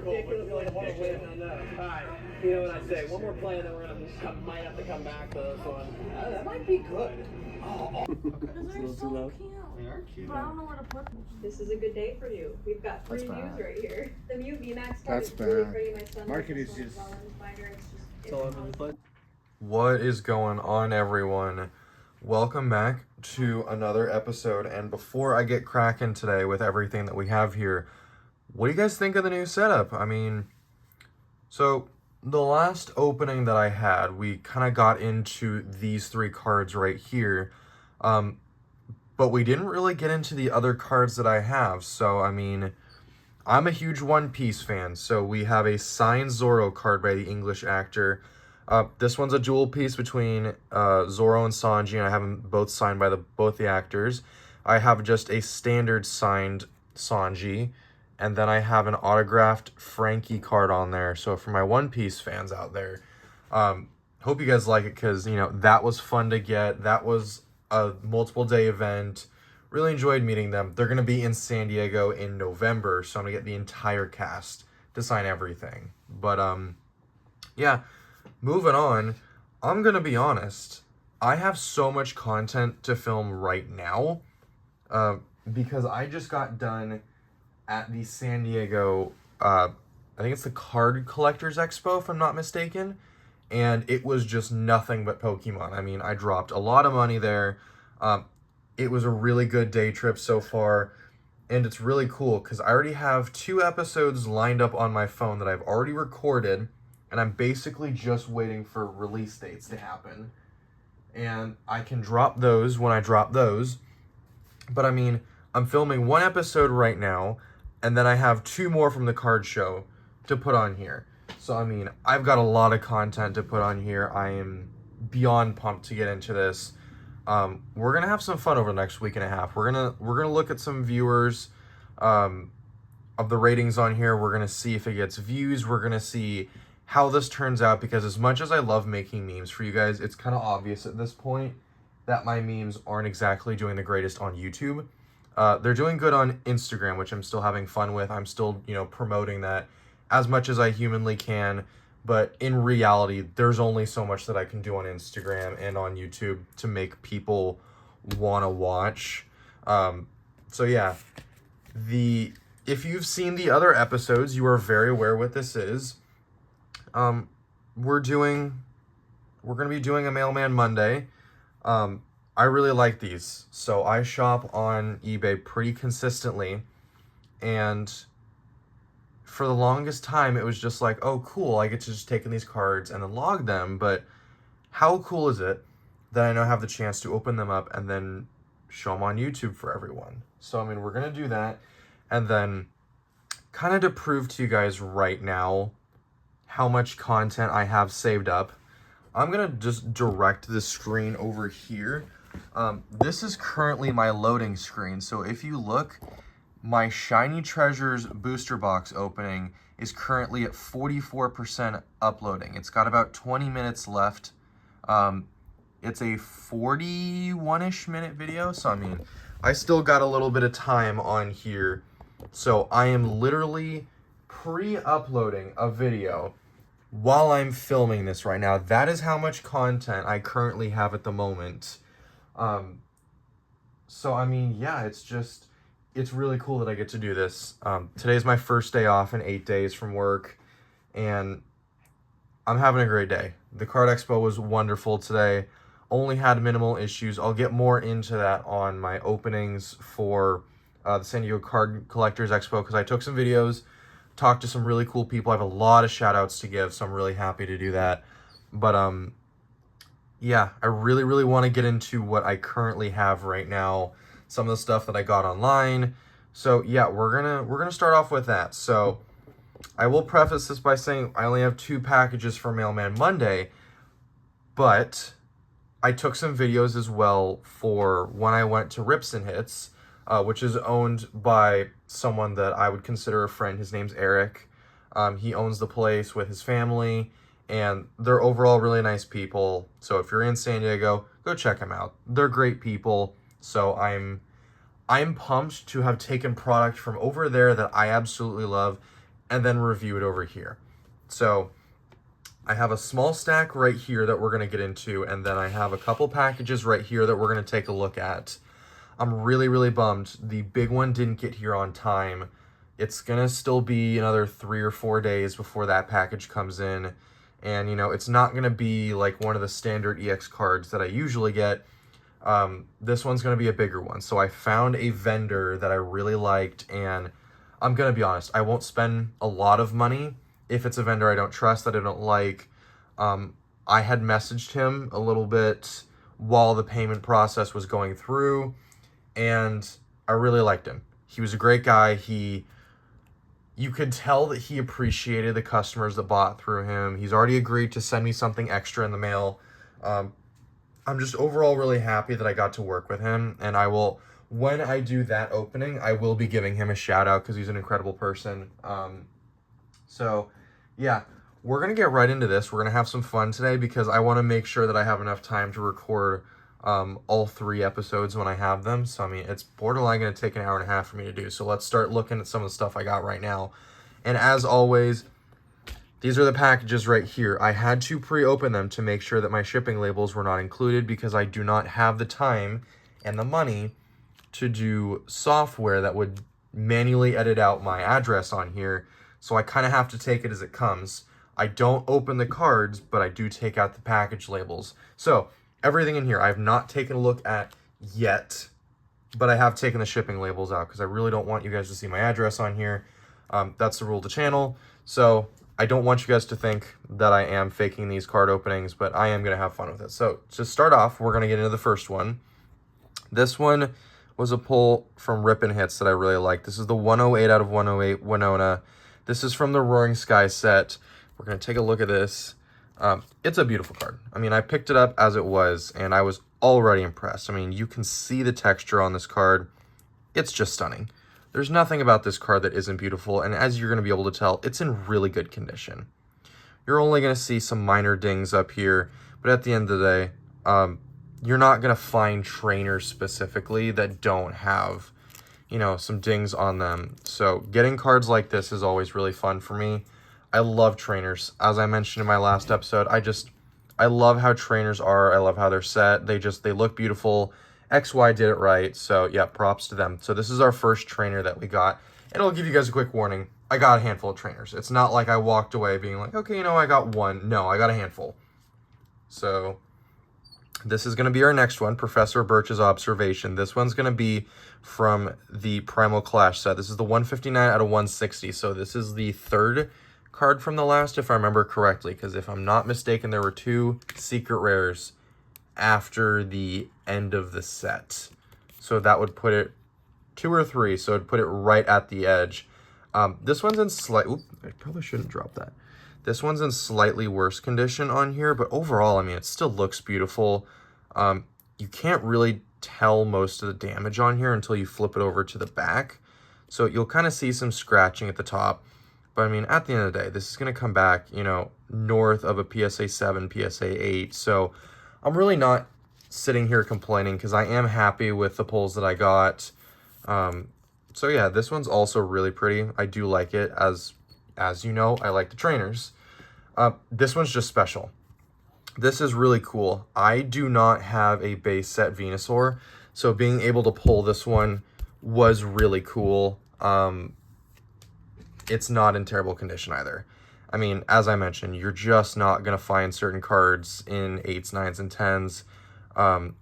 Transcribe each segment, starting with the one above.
Ridiculously waiting on that. All right, you know what I say? One more play, and then we're gonna might have to come back to this one. That might be good. Oh, They're so cute. they are cute. But I don't know where to put them. This is a good day for you. We've got three views right here. The new VMAX card That's is really bad. pretty. My son Market likes is this just- one as well in his binder. It's just What is going on, everyone? Welcome back to another episode, and before I get cracking today with everything that we have here, what do you guys think of the new setup? I mean, so the last opening that I had, we kind of got into these three cards right here, but we didn't really get into the other cards that I have. So, I mean, I'm a huge One Piece fan, so we have a signed Zoro card by the English actor. This one's a dual piece between Zoro and Sanji, and I have them both signed by both the actors. I have just a standard signed Sanji, and then I have an autographed Frankie card on there. So for my One Piece fans out there, hope you guys like it, because, you know, that was fun to get. That was a multiple day event. Really enjoyed meeting them. They're going to be in San Diego in November, so I'm going to get the entire cast to sign everything. But, yeah. Moving on, I'm going to be honest, I have so much content to film right now, because I just got done at the San Diego, I think it's the Card Collectors Expo, if I'm not mistaken, and it was just nothing but Pokemon. I mean, I dropped a lot of money there. It was a really good day trip so far, and it's really cool, because I already have 2 episodes lined up on my phone that I've already recorded, and I'm basically just waiting for release dates to happen. And I can drop those when I drop those. But I mean, I'm filming 1 episode right now, and then I have 2 more from the card show to put on here. So I mean, I've got a lot of content to put on here. I am beyond pumped to get into this. We're gonna have some fun over the next week and a half. We're gonna look at some viewers of the ratings on here. We're gonna see if it gets views. We're gonna see how this turns out, because as much as I love making memes for you guys, it's kind of obvious at this point that my memes aren't exactly doing the greatest on YouTube. They're doing good on Instagram, which I'm still having fun with. I'm still, you know, promoting that as much as I humanly can. But in reality, there's only so much that I can do on Instagram and on YouTube to make people want to watch. So yeah, if you've seen the other episodes, you are very aware what this is. We're going to be doing a Mailman Monday. I really like these, so I shop on eBay pretty consistently, and for the longest time, it was just like, oh, cool, I get to just take in these cards and then log them, but how cool is it that I now have the chance to open them up and then show them on YouTube for everyone? So, I mean, we're going to do that, and then kind of to prove to you guys right now how much content I have saved up, I'm going to just direct the screen over here. This is currently my loading screen, so if you look, my Shiny Treasures booster box opening is currently at 44% uploading. It's got about 20 minutes left. It's a 41-ish minute video, so I mean, I still got a little bit of time on here. So I am literally pre-uploading a video while I'm filming this right now. That is how much content I currently have at the moment. So I mean, yeah, it's really cool that I get to do this. Today's my first day off in 8 days from work, and I'm having a great day. The Card Expo was wonderful today. Only had minimal issues. I'll get more into that on my openings for the San Diego Card Collectors Expo, because I took some videos, talked to some really cool people. I have a lot of shout outs to give, so I'm really happy to do that. But yeah, I really want to get into what I currently have right now, some of the stuff that I got online. So yeah, we're gonna start off with that. So I will preface this by saying I only have 2 packages for Mailman Monday, but I took some videos as well for when I went to Rips and Hits, which is owned by someone that I would consider a friend. His name's Eric. He owns the place with his family, and they're overall really nice people. So if you're in San Diego, go check them out. They're great people. So I'm pumped to have taken product from over there that I absolutely love and then review it over here. So I have a small stack right here that we're going to get into, and then I have a couple packages right here that we're going to take a look at. I'm really, really bummed the big one didn't get here on time. It's going to still be another 3 or 4 days before that package comes in. And, you know, it's not going to be like one of the standard EX cards that I usually get. This one's going to be a bigger one. So I found a vendor that I really liked, and I'm going to be honest, I won't spend a lot of money if it's a vendor I don't trust, that I don't like. I had messaged him a little bit while the payment process was going through, and I really liked him. He was a great guy. You could tell that he appreciated the customers that bought through him. He's already agreed to send me something extra in the mail. I'm just overall really happy that I got to work with him, and I will, when I do that opening, I will be giving him a shout out because he's an incredible person. So yeah, we're going to get right into this. We're going to have some fun today because I want to make sure that I have enough time to record all 3 episodes when I have them. So, I mean, it's borderline going to take an hour and a half for me to do. So let's start looking at some of the stuff I got right now. And as always, these are the packages right here. I had to pre-open them to make sure that my shipping labels were not included because I do not have the time and the money to do software that would manually edit out my address on here. So I kind of have to take it as it comes. I don't open the cards, but I do take out the package labels. So everything in here I have not taken a look at yet, but I have taken the shipping labels out because I really don't want you guys to see my address on here. That's the rule of the channel. So I don't want you guys to think that I am faking these card openings, but I am going to have fun with it. So to start off, we're going to get into the first one. This one was a pull from Rip and Hits that I really like. This is the 108 out of 108 Winona. This is from the Roaring Sky set. We're going to take a look at this. It's a beautiful card. I mean, I picked it up as it was, and I was already impressed. I mean, you can see the texture on this card. It's just stunning. There's nothing about this card that isn't beautiful, and as you're going to be able to tell, it's in really good condition. You're only going to see some minor dings up here, but at the end of the day, you're not going to find trainers specifically that don't have, you know, some dings on them. So getting cards like this is always really fun for me. I love trainers. As I mentioned in my last episode, I love how trainers are. I love how they're set. They look beautiful. XY did it right. So yeah, props to them. So this is our first trainer that we got. And I'll give you guys a quick warning. I got a handful of trainers. It's not like I walked away being like, okay, you know, I got one. No, I got a handful. So this is going to be our next one, Professor Birch's Observation. This one's going to be from the Primal Clash set. This is the 159 out of 160. So this is the 3rd card from the last, if I remember correctly, because if I'm not mistaken, there were 2 secret rares after the end of the set. So that would put it 2 or 3, so it'd put it right at the edge. This one's in I probably shouldn't drop that. This one's in slightly worse condition on here, but overall, I mean, it still looks beautiful. You can't really tell most of the damage on here until you flip it over to the back. So you'll kind of see some scratching at the top. But I mean, at the end of the day, this is going to come back, you know, north of a PSA 7, PSA 8. So I'm really not sitting here complaining because I am happy with the pulls that I got. So yeah, this one's also really pretty. I do like it. As you know, I like the trainers. This one's just special. This is really cool. I do not have a base set Venusaur, so being able to pull this one was really cool. It's not in terrible condition either. I mean, as I mentioned, you're just not going to find certain cards in 8s, 9s, and 10s,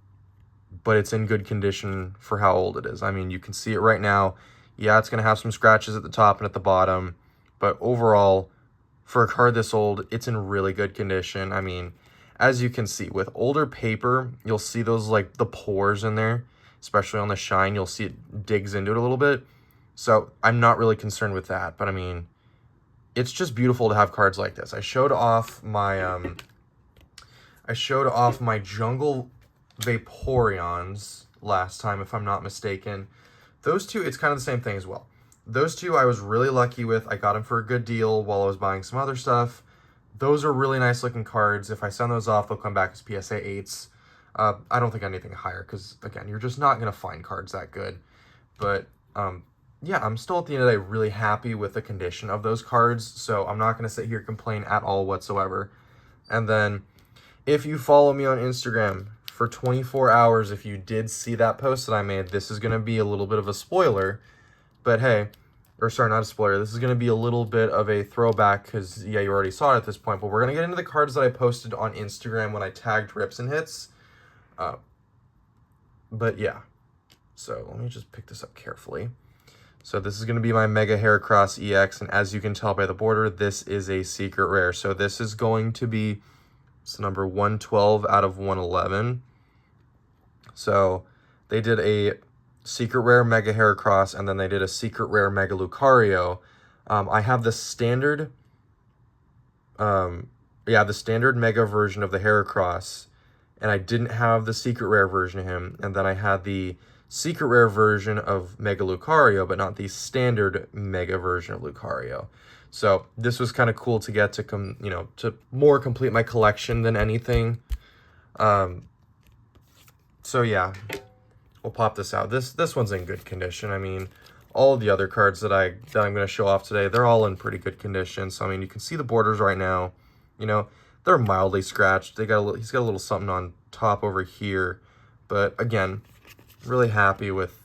but it's in good condition for how old it is. I mean, you can see it right now. Yeah, it's going to have some scratches at the top and at the bottom, but overall, for a card this old, it's in really good condition. I mean, as you can see, with older paper, you'll see those, like, the pores in there, especially on the shine. You'll see it digs into it a little bit. So I'm not really concerned with that, but I mean, it's just beautiful to have cards like this. I showed off my Jungle Vaporeons last time, if I'm not mistaken. Those 2, it's kind of the same thing as well. Those 2 I was really lucky with. I got them for a good deal while I was buying some other stuff. Those are really nice looking cards. If I send those off, they'll come back as PSA 8s. I don't think anything higher because, again, you're just not going to find cards that good. But yeah, I'm still at the end of the day really happy with the condition of those cards, so I'm not going to sit here and complain at all whatsoever. And then, if you follow me on Instagram for 24 hours, if you did see that post that I made, this is going to be a little bit of a spoiler, but hey, or sorry, not a spoiler, this is going to be a little bit of a throwback, because, yeah, you already saw it at this point, but we're going to get into the cards that I posted on Instagram when I tagged Rips and Hits. But yeah, so let me just pick this up carefully. So this is going to be my Mega Heracross EX, and as you can tell by the border, this is a secret rare. So this is going to be number 112 out of 111. So they did a secret rare Mega Heracross, and then they did a secret rare Mega Lucario. I have the standard, the standard Mega version of the Heracross, and I didn't have the secret rare version of him, and then I had the secret rare version of Mega Lucario, but not the standard Mega version of Lucario. So this was kind of cool to get to to more complete my collection than anything. So yeah, we'll pop this out. This one's in good condition. I mean, all of the other cards that I'm going to show off today, they're all in pretty good condition. So I mean, you can see the borders right now. They're mildly scratched. He's got a little something on top over here, but again, really happy with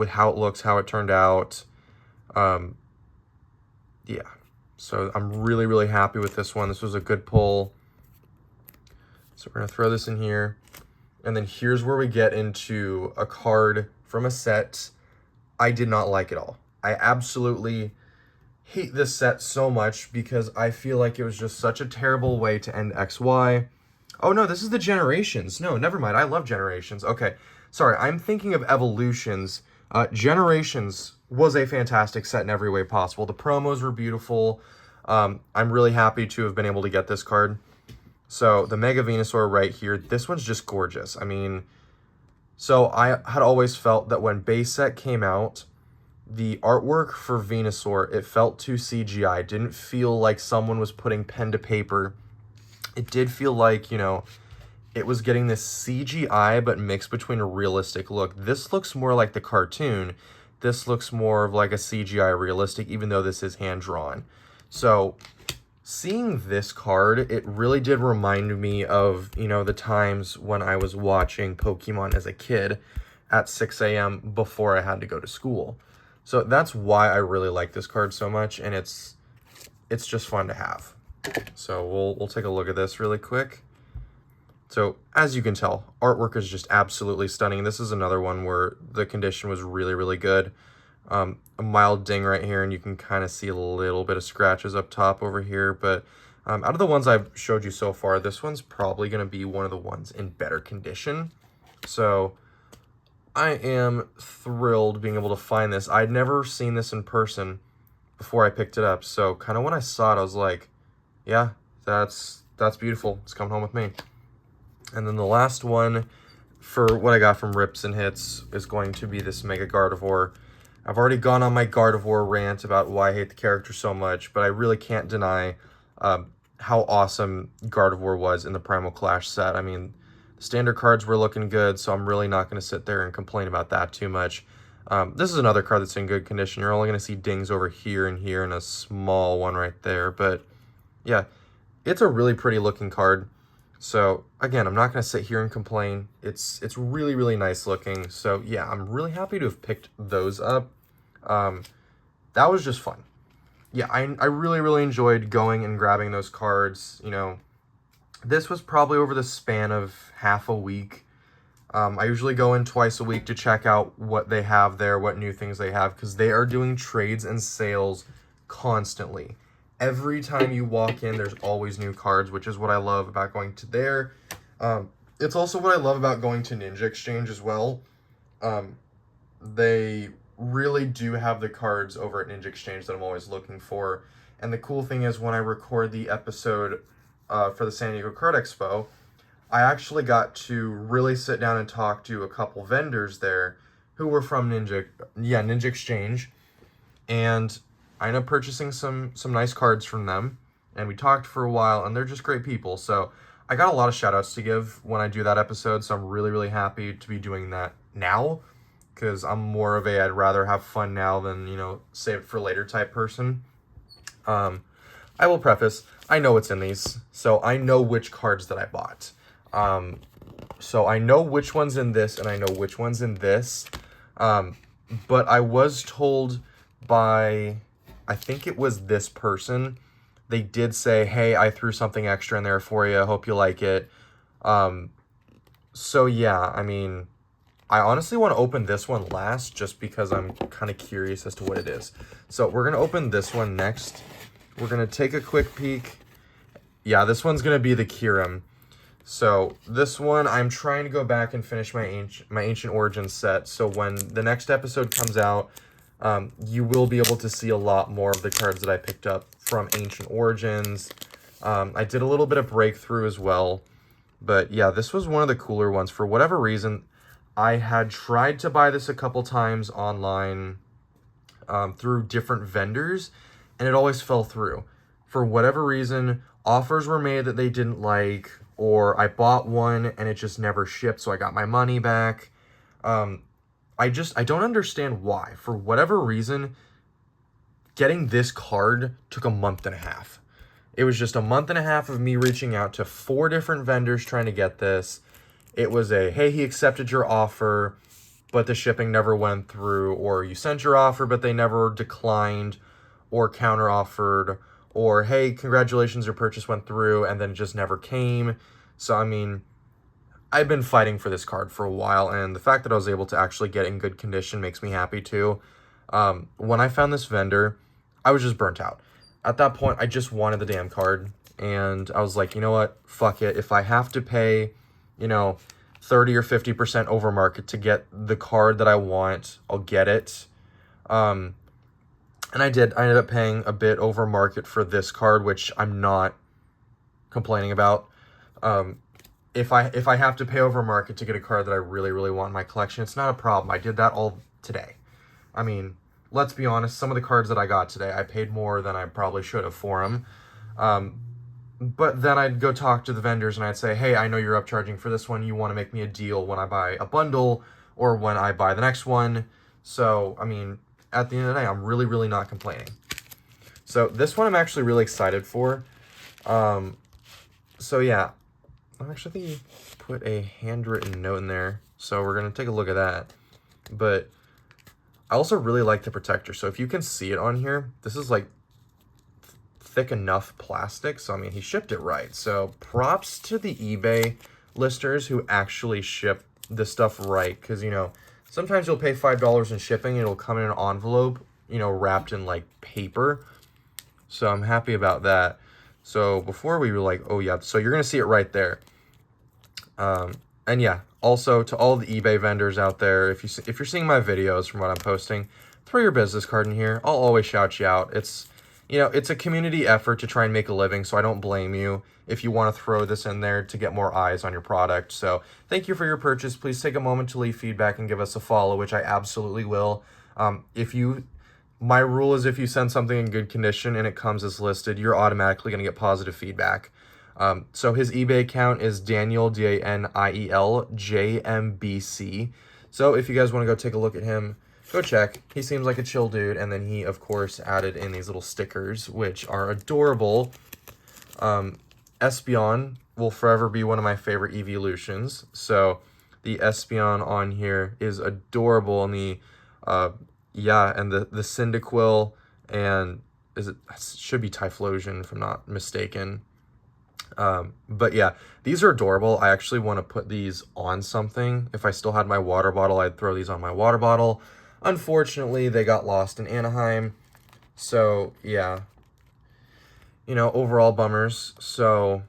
how it looks, how it turned out. Yeah, so I'm really happy with this one. This was a good pull. So we're gonna throw this in here, and then here's where we get into a card from a set I did not like at all. I absolutely hate this set so much because I feel like it was just such a terrible way to end XY. Oh no, this is the Generations. No, never mind. I love Generations. Okay, sorry, I'm thinking of Evolutions. Generations was a fantastic set in every way possible. The promos were beautiful. I'm really happy to have been able to get this card. So the Mega Venusaur right here, this one's just gorgeous. I mean, so I had always felt that when base set came out, the artwork for Venusaur, it felt too CGI. It didn't feel like someone was putting pen to paper. It did feel like, it was getting this CGI but mixed between a realistic look. This looks more like the cartoon. This looks more of like a CGI realistic, even though this is hand-drawn. So seeing this card, it really did remind me of, the times when I was watching Pokemon as a kid at 6 a.m. before I had to go to school. So that's why I really like this card so much, and it's just fun to have. So we'll take a look at this really quick. So as you can tell, artwork is just absolutely stunning. This is another one where the condition was really good. A mild ding right here, and you can kind of see a little bit of scratches up top over here. But out of the ones I've showed you so far, this one's probably going to be one of the ones in better condition. So I am thrilled being able to find this. I'd never seen this in person before I picked it up. So kind of when I saw it, I was like, yeah, that's beautiful. It's coming home with me. And then the last one for what I got from Rips and Hits is going to be this Mega Gardevoir. I've already gone on my Gardevoir rant about why I hate the character so much, but I really can't deny how awesome Gardevoir was in the Primal Clash set. I mean, the standard cards were looking good, so I'm really not going to sit there and complain about that too much. This is another card that's in good condition. You're only going to see dings over here and here and a small one right there, but yeah, it's a really pretty looking card. So again, I'm not going to sit here and complain. It's really nice looking. So yeah, I'm really happy to have picked those up. That was just fun. Yeah, I really enjoyed going and grabbing those cards. This was probably over the span of half a week. I usually go in twice a week to check out what they have there, what new things they have, because they are doing trades and sales constantly. Every time you walk in, there's always new cards, which is what I love about going to there. It's also what I love about going to NinjaXchnage as well. They really do have the cards over at NinjaXchnage that I'm always looking for. And the cool thing is when I record the episode for the San Diego Card Expo, I actually got to really sit down and talk to a couple vendors there who were from NinjaXchange. And I ended up purchasing some nice cards from them, and we talked for a while, and they're just great people. So I got a lot of shout outs to give when I do that episode, so I'm really happy to be doing that now. because I'm more of a I'd rather have fun now than, you know, save it for later type person. I will preface, I know what's in these, so I know which cards that I bought. So I know which one's in this, and I know which one's in this. But I was told by, I think it was this person, they did say, hey, I threw something extra in there for you, hope you like it. So yeah, I mean, I honestly want to open this one last, just because I'm kind of curious as to what it is. So we're going to open this one next. We're going to take a quick peek. Yeah, this one's going to be the Kirim. So this one, I'm trying to go back and finish my Ancient Origins set. So when the next episode comes out, you will be able to see a lot more of the cards that I picked up from Ancient Origins. I did a little bit of Breakthrough as well. But yeah, this was one of the cooler ones. For whatever reason, I had tried to buy this a couple times online through different vendors, and it always fell through. For whatever reason, offers were made that they didn't like, or I bought one and it just never shipped, so I got my money back. I don't understand why. For whatever reason, getting this card took a month and a half. It was just a month and a half of me reaching out to 4 different vendors trying to get this. It was a, hey, he accepted your offer, but the shipping never went through, or you sent your offer, but they never declined or counter-offered, or, hey, congratulations, your purchase went through, and then it just never came. So, I mean, I've been fighting for this card for a while, and the fact that I was able to actually get it in good condition makes me happy, too. When I found this vendor, I was just burnt out. At that point, I just wanted the damn card, and I was like, you know what, fuck it. If I have to pay, you know, 30 or 50% over market to get the card that I want, I'll get it. And I did. I ended up paying a bit over market for this card, which I'm not complaining about. If I have to pay over market to get a card that I really, really want in my collection, it's not a problem. I did that all today. I mean, let's be honest, some of the cards that I got today, I paid more than I probably should have for them. But then I'd go talk to the vendors and I'd say, hey, I know you're upcharging for this one. You want to make me a deal when I buy a bundle or when I buy the next one. So, I mean, at the end of the day, I'm really, really not complaining. So this one I'm actually really excited for. So yeah, I actually think you put a handwritten note in there. So we're going to take a look at that. But I also really like the protector. So if you can see it on here, this is like thick enough plastic. So, I mean, he shipped it right. So props to the eBay listers who actually ship this stuff right. Because, you know, sometimes you'll pay $5 in shipping and it'll come in an envelope, you know, wrapped in like paper. So I'm happy about that. So before we were like, oh yeah, so you're going to see it right there. And yeah, also to all the eBay vendors out there, if you're seeing my videos from what I'm posting, throw your business card in here. I'll always shout you out. It's, you know, it's a community effort to try and make a living, so I don't blame you if you want to throw this in there to get more eyes on your product. So thank you for your purchase. Please take a moment to leave feedback and give us a follow, which I absolutely will. My rule is if you send something in good condition and it comes as listed, you're automatically going to get positive feedback. So his eBay account is Daniel, Daniel JMBC. So if you guys want to go take a look at him, go check. He seems like a chill dude. And then he, of course, added in these little stickers, which are adorable. Espeon will forever be one of my favorite evolutions. So the Espeon on here is adorable. And the, and the Cyndaquil, and it should be Typhlosion if I'm not mistaken. But yeah, these are adorable. I actually want to put these on something. If I still had my water bottle, I'd throw these on my water bottle. Unfortunately, they got lost in Anaheim. So yeah, you know, overall bummers. So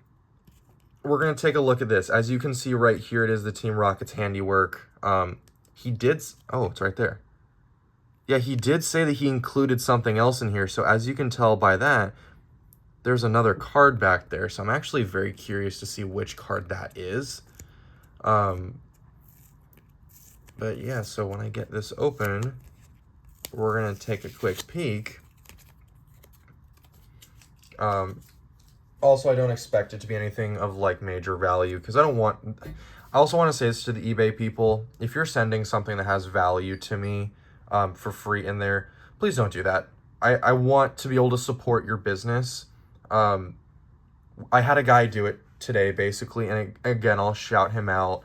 we're going to take a look at this. As you can see right here, it is the Team Rocket's handiwork. Oh, it's right there. Yeah, he did say that he included something else in here. So as you can tell by that, there's another card back there. So I'm actually very curious to see which card that is. But yeah, so when I get this open, we're going to take a quick peek. Also, I don't expect it to be anything of like major value because I I also want to say this to the eBay people. If you're sending something that has value to me for free in there, please don't do that. I want to be able to support your business. I had a guy do it today, basically, and again, I'll shout him out.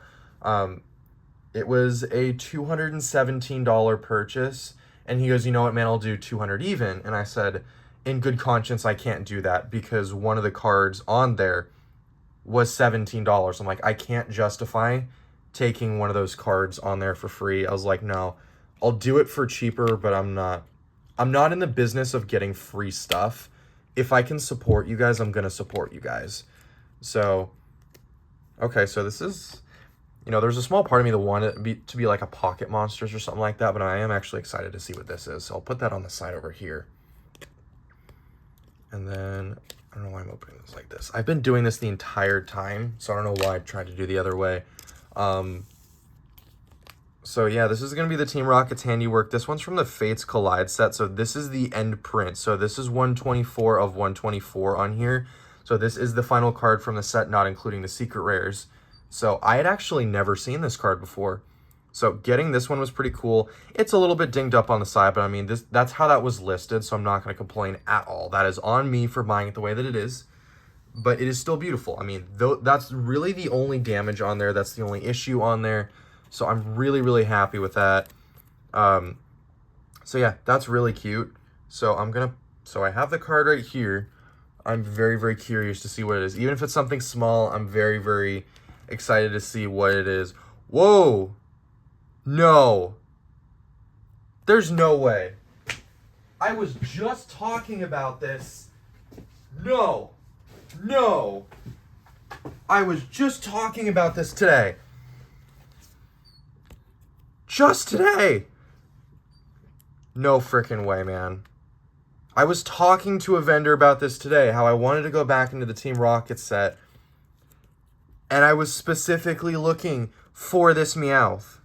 It was a $217 purchase, and he goes, you know what, man, I'll do 200 even. And I said, in good conscience, I can't do that because one of the cards on there was $17. I'm like, I can't justify taking one of those cards on there for free. I was like, no, I'll do it for cheaper, but I'm not in the business of getting free stuff. If I can support you guys, I'm going to support you guys. So, okay, so this is, you know, there's a small part of me that wanted it to be like a Pocket Monsters or something like that, but I am actually excited to see what this is. So I'll put that on the side over here. And then, I don't know why I'm opening this like this. I've been doing this the entire time, so I don't know why I tried to do the other way. So yeah, this is going to be the Team Rocket's handiwork. This one's from the Fates Collide set, so this is the end print. So this is 124 of 124 on here. So this is the final card from the set, not including the secret rares. So I had actually never seen this card before. So getting this one was pretty cool. It's a little bit dinged up on the side, but I mean, that's how that was listed, so I'm not going to complain at all. That is on me for buying it the way that it is, but it is still beautiful. I mean, that's really the only damage on there. That's the only issue on there. So I'm really, really happy with that. So yeah, that's really cute. So I have the card right here. I'm very, very curious to see what it is. Even if it's something small, I'm very, very excited to see what it is. Whoa! No. There's no way. I was just talking about this. No. No. I was just talking about this today. Just today. No freaking way, man. I was talking to a vendor about this today, how I wanted to go back into the Team Rocket set, and I was specifically looking for this Meowth.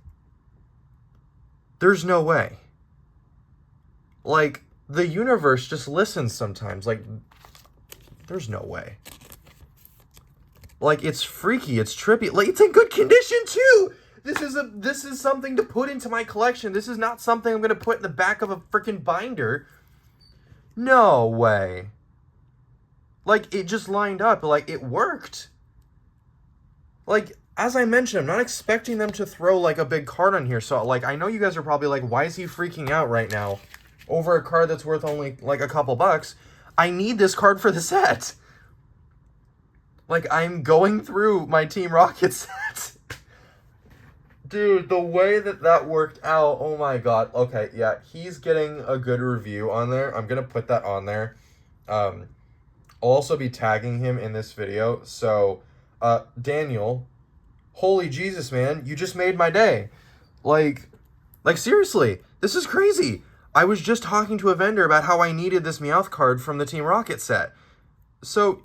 There's no way. Like, the universe just listens sometimes. Like, there's no way. Like, it's freaky, it's trippy. Like, it's in good condition, too! This is something to put into my collection. This is not something I'm going to put in the back of a freaking binder. No way. Like, it just lined up. Like, it worked. Like, as I mentioned, I'm not expecting them to throw, like, a big card on here. So, like, I know you guys are probably like, why is he freaking out right now over a card that's worth only, like, a couple bucks? I need this card for the set. Like, I'm going through my Team Rocket set. Dude, the way that worked out, oh my god. Okay, yeah, he's getting a good review on there. I'm going to put that on there. I'll also be tagging him in this video. So, Daniel, holy Jesus, man, you just made my day. Like seriously, this is crazy. I was just talking to a vendor about how I needed this Meowth card from the Team Rocket set. So,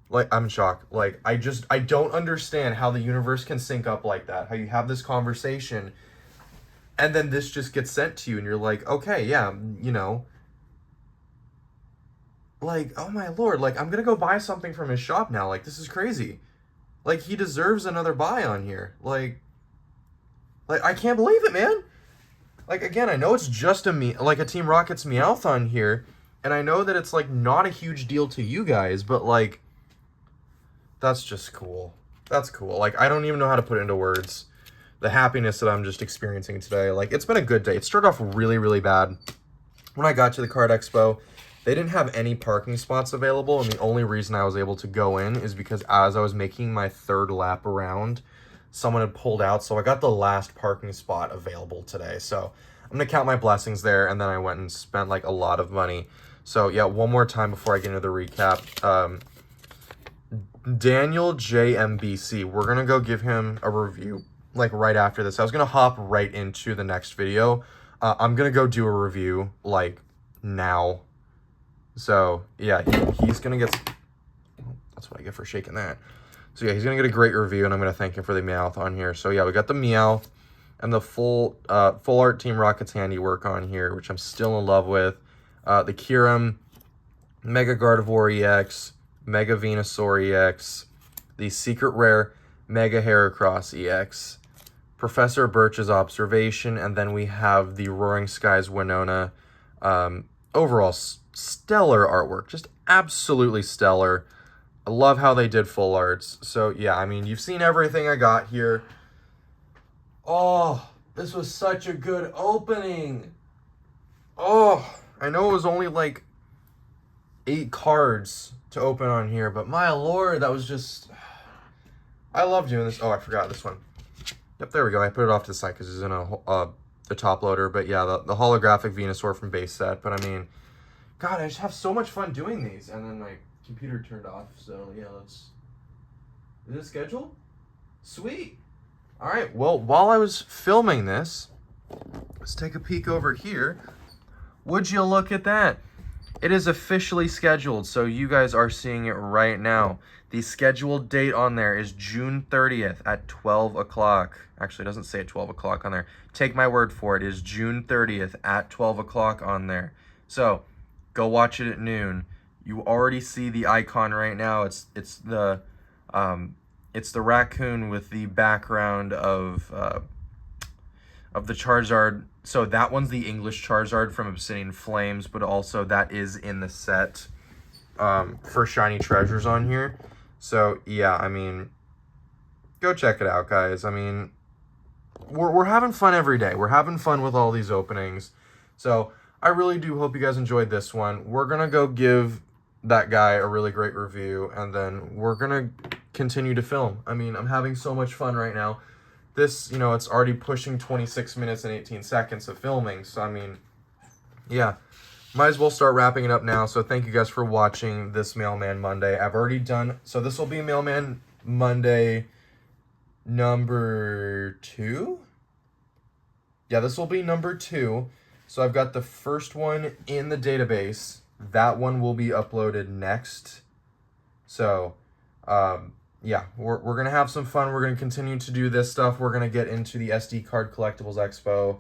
like, I'm shocked. Like, I don't understand how the universe can sync up like that. How you have this conversation, and then this just gets sent to you, and you're like, okay, yeah, you know. Like, oh my lord, like, I'm gonna go buy something from his shop now. Like, this is crazy. Like, he deserves another buy on here. Like, I can't believe it, man. Like, again, I know it's just a Team Rocket's Meowth on here, and I know that it's, like, not a huge deal to you guys, but, like, that's just cool. That's cool. Like, I don't even know how to put it into words. The happiness that I'm just experiencing today. Like, it's been a good day. It started off really, really bad. When I got to the Card Expo, they didn't have any parking spots available, and the only reason I was able to go in is because as I was making my third lap around, someone had pulled out, so I got the last parking spot available today. So I'm going to count my blessings there, and then I went and spent, like, a lot of money. So, yeah, one more time before I get into the recap. Daniel JMBC, we're going to go give him a review, like, right after this. I was going to hop right into the next video. I'm going to go do a review, like, now. So, yeah, he's going to get... That's what I get for shaking that. So, yeah, he's going to get a great review, and I'm going to thank him for the Meowth on here. So, yeah, we got the Meowth and the full art Team Rocket's handiwork on here, which I'm still in love with. The Kyurem, Mega Gardevoir EX, Mega Venusaur EX, the Secret Rare Mega Heracross EX, Professor Birch's Observation, and then we have the Roaring Skies Winona. Overall, stellar artwork. Just absolutely stellar. I love how they did full arts. So, yeah, I mean, you've seen everything I got here. Oh, this was such a good opening. Oh, I know it was only like 8 cards to open on here, but my lord, that was just... I love doing this. Oh, I forgot this one. Yep, there we go. I put it off to the side because it's in the top loader. But yeah, the holographic Venusaur from base set. But I mean, God, I just have so much fun doing these. And then my computer turned off. So yeah, is it scheduled? Sweet. All right. Well, while I was filming this, let's take a peek over here. Would you look at that? It is officially scheduled, so you guys are seeing it right now. The scheduled date on there is June 30th at 12 o'clock. Actually, it doesn't say at 12 o'clock on there. Take my word for it. It is June 30th at 12 o'clock on there. So, go watch it at noon. You already see the icon right now. It's the raccoon with the background of the Charizard. So that one's the English Charizard from Obsidian Flames, but also that is in the set for Shiny Treasures on here. So yeah, I mean, go check it out, guys. I mean, we're having fun every day. We're having fun with all these openings. So I really do hope you guys enjoyed this one. We're gonna go give that guy a really great review, and then we're gonna continue to film. I mean, I'm having so much fun right now. This, you know, it's already pushing 26 minutes and 18 seconds of filming. So, I mean, yeah, might as well start wrapping it up now. So, thank you guys for watching this Mailman Monday. I've already done, so this will be Mailman Monday number 2. Yeah, this will be number 2. So, I've got the first one in the database. That one will be uploaded next. So, yeah, we're going to have some fun. We're going to continue to do this stuff. We're going to get into the SD card Collectibles Expo.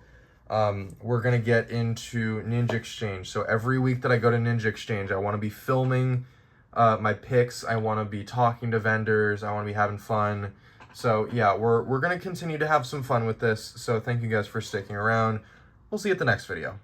We're going to get into NinjaXchnage. So every week that I go to NinjaXchnage, I want to be filming my picks. I want to be talking to vendors. I want to be having fun. So yeah, we're going to continue to have some fun with this. So thank you guys for sticking around. We'll see you at the next video.